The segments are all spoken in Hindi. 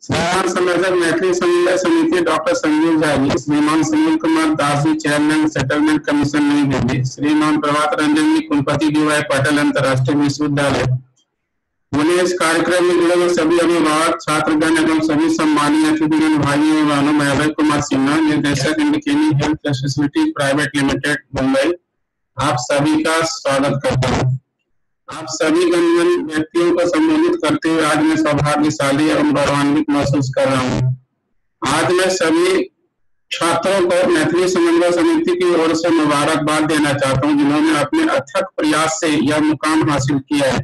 श्रीमान संरक्षक मैथिली समन्वय समिति डॉक्टर संजीव झा जी, श्रीमान Sunil Kumar Das ji chairman settlement commission नई दिल्ली, श्रीमान प्रभात रंजन जी कुलपति DY पाटिल अंतर्राष्ट्रीय विश्वविद्यालय। उन्हें इस कार्यक्रम में जुड़े हुए सभी अभिभावक छात्रगण एवं सभी सम्मानीय अतिथिगण भाइयों एवं बहनों, मैं अभय कुमार सिन्हा, निर्देशक इंडिकेनी health facility private limited Mumbai, आप सभी का स्वागत करता हूँ। आप सभी गणमान्य व्यक्तियों को संबोधित करते हुए आज मैं सौभाग्यशाली एवं गौरवान्वित महसूस कर रहा हूँ। आज मैं सभी छात्रों को मैथिली समन्वय समिति की ओर से मुबारकबाद देना चाहता हूँ, जिन्होंने अपने अथक प्रयास से यह मुकाम हासिल किया है।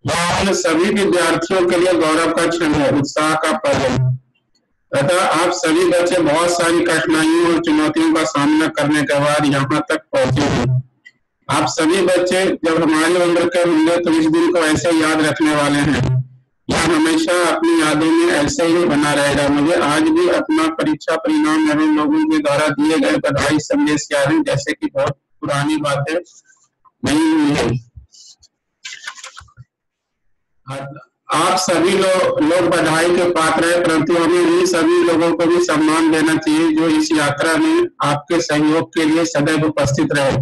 यह सभी विद्यार्थियों के लिए गौरव का क्षण है, उत्साह का पल है। तथा आप सभी बच्चे बहुत सारी कठिनाइयों और चुनौतियों का सामना करने के बाद यहाँ तक पहुंचे हैं। आप सभी बच्चे जब हमारी उम्र के होंगे तो इस दिन को ऐसे याद रखने वाले हैं। यह हमेशा अपनी यादों में ऐसे ही बना रहेगा। मुझे आज भी अपना परीक्षा परिणाम मेरे लोगों के द्वारा दिए गए बधाई संदेश याद है, जैसे कि बहुत पुरानी बातें नहीं हुई है। आप सभी लोग बधाई के पात्र हैं, परंतु हमें इन सभी लोगों को भी सम्मान देना चाहिए जो इस यात्रा में आपके सहयोग के लिए सदैव उपस्थित रहे।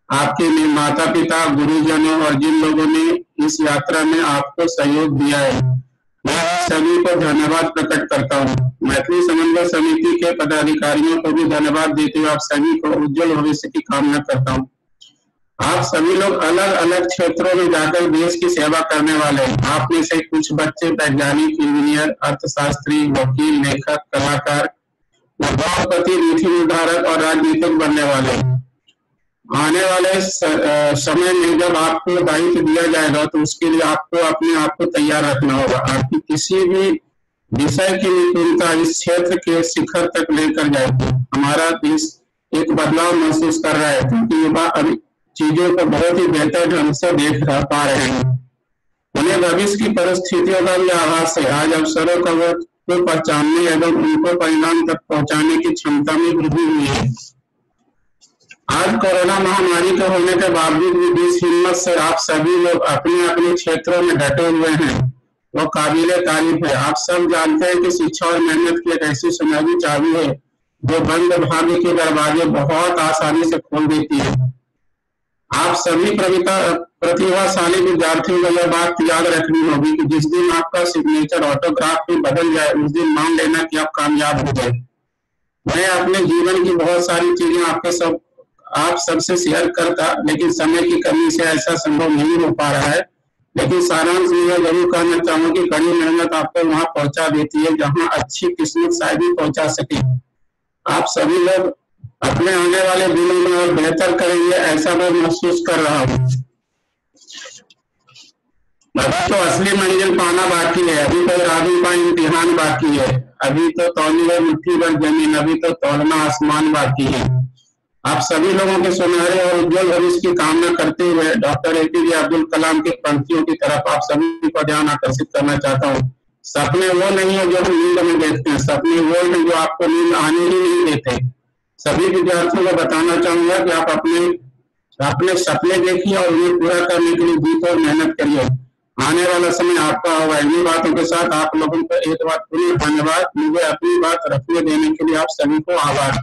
आपके माता पिता, गुरुजनों और जिन लोगों ने इस यात्रा में आपको सहयोग दिया है, मैं सभी को धन्यवाद प्रकट करता हूँ। मैथिली समन्वय समिति के पदाधिकारियों को भी धन्यवाद देते हुए आप सभी को उज्जवल भविष्य की कामना करता हूँ। आप सभी लोग अलग अलग क्षेत्रों में जाकर देश की सेवा करने वाले हैं। आप में से कुछ बच्चे वैज्ञानिक, इंजीनियर, अर्थशास्त्री, वकील, लेखक, कलाकार, उद्योगपति, नीति निर्धारक और राजनीतिक बनने वाले हैं। आने वाले समय में जब आपको दायित्व दिया जाएगा तो उसके लिए आपको अपने आप को तैयार रखना होगा। आपकी किसी भी विषय की निपुणता इस क्षेत्र के शिखर तक लेकर जाएगी। हमारा देश एक बदलाव महसूस कर रहा है क्योंकि युवा अभी चीजों को बहुत ही बेहतर ढंग से देख पा रहे हैं। उन्हें भविष्य की परिस्थितियों का भी आभास है। आज अवसरों को पहचानने एवं उनको परिणाम तक पहुंचाने की क्षमता में वृद्धि हुई है। आज कोरोना महामारी के होने के बावजूद भी इस हिम्मत से आप सभी लोग अपने अपने क्षेत्रों में डटे हुए हैं, वो काबिले तारीफ है। आप सब जानते हैं कि शिक्षा और मेहनत की एक ऐसी सुनहरी चाबी है जो बंद भाग्य के दरवाजे बहुत आसानी से खोल देती है। आप सभी प्रतिभाशाली विद्यार्थियों को यह बात याद रखनी होगी कि जिस दिन आपका सिग्नेचर ऑटोग्राफ में बदल जाए उस दिन मान लेना कि आप कामयाब हो गए। मैं अपने जीवन की बहुत सारी चीजें आप सबसे शेयर करता, लेकिन समय की कमी से ऐसा संभव नहीं हो पा रहा है। लेकिन सारांश में यह जरूर कहना चाहूंगा कि कड़ी मेहनत आपको वहां पहुंचा देती है जहां अच्छी किस्मत शायद ही पहुंचा सके। आप सभी लोग अपने आने वाले दिनों में और बेहतर करेंगे, ऐसा मैं महसूस कर रहा हूँ। अभी तो असली मंजिल पाना बाकी है, अभी तो इरादों का इम्तिहान बाकी है, अभी तो तौली है मुट्ठी भर जमीन, अभी तो तौलना आसमान बाकी है। आप सभी लोगों के सुनहरे और उज्जवल भविष्य की कामना करते हुए डॉक्टर APJ अब्दुल कलाम की पंक्तियों की तरफ आप सभी को ध्यान आकर्षित करना चाहता हूँ। सपने वो नहीं है जो हम नींद में देखते हैं, सपने वो है जो आपको नींद आने ही नहीं देते। सभी विद्यार्थियों को बताना चाहूंगा कि आप अपने सपने देखिए और उन्हें पूरा करने के लिए जीत और मेहनत करिए। आने वाला समय आपका होगा। इन्हीं बातों के साथ आप लोगों को एक बार पुनः धन्यवाद। मुझे अपनी बात रखने देने के लिए आप सभी को आभार।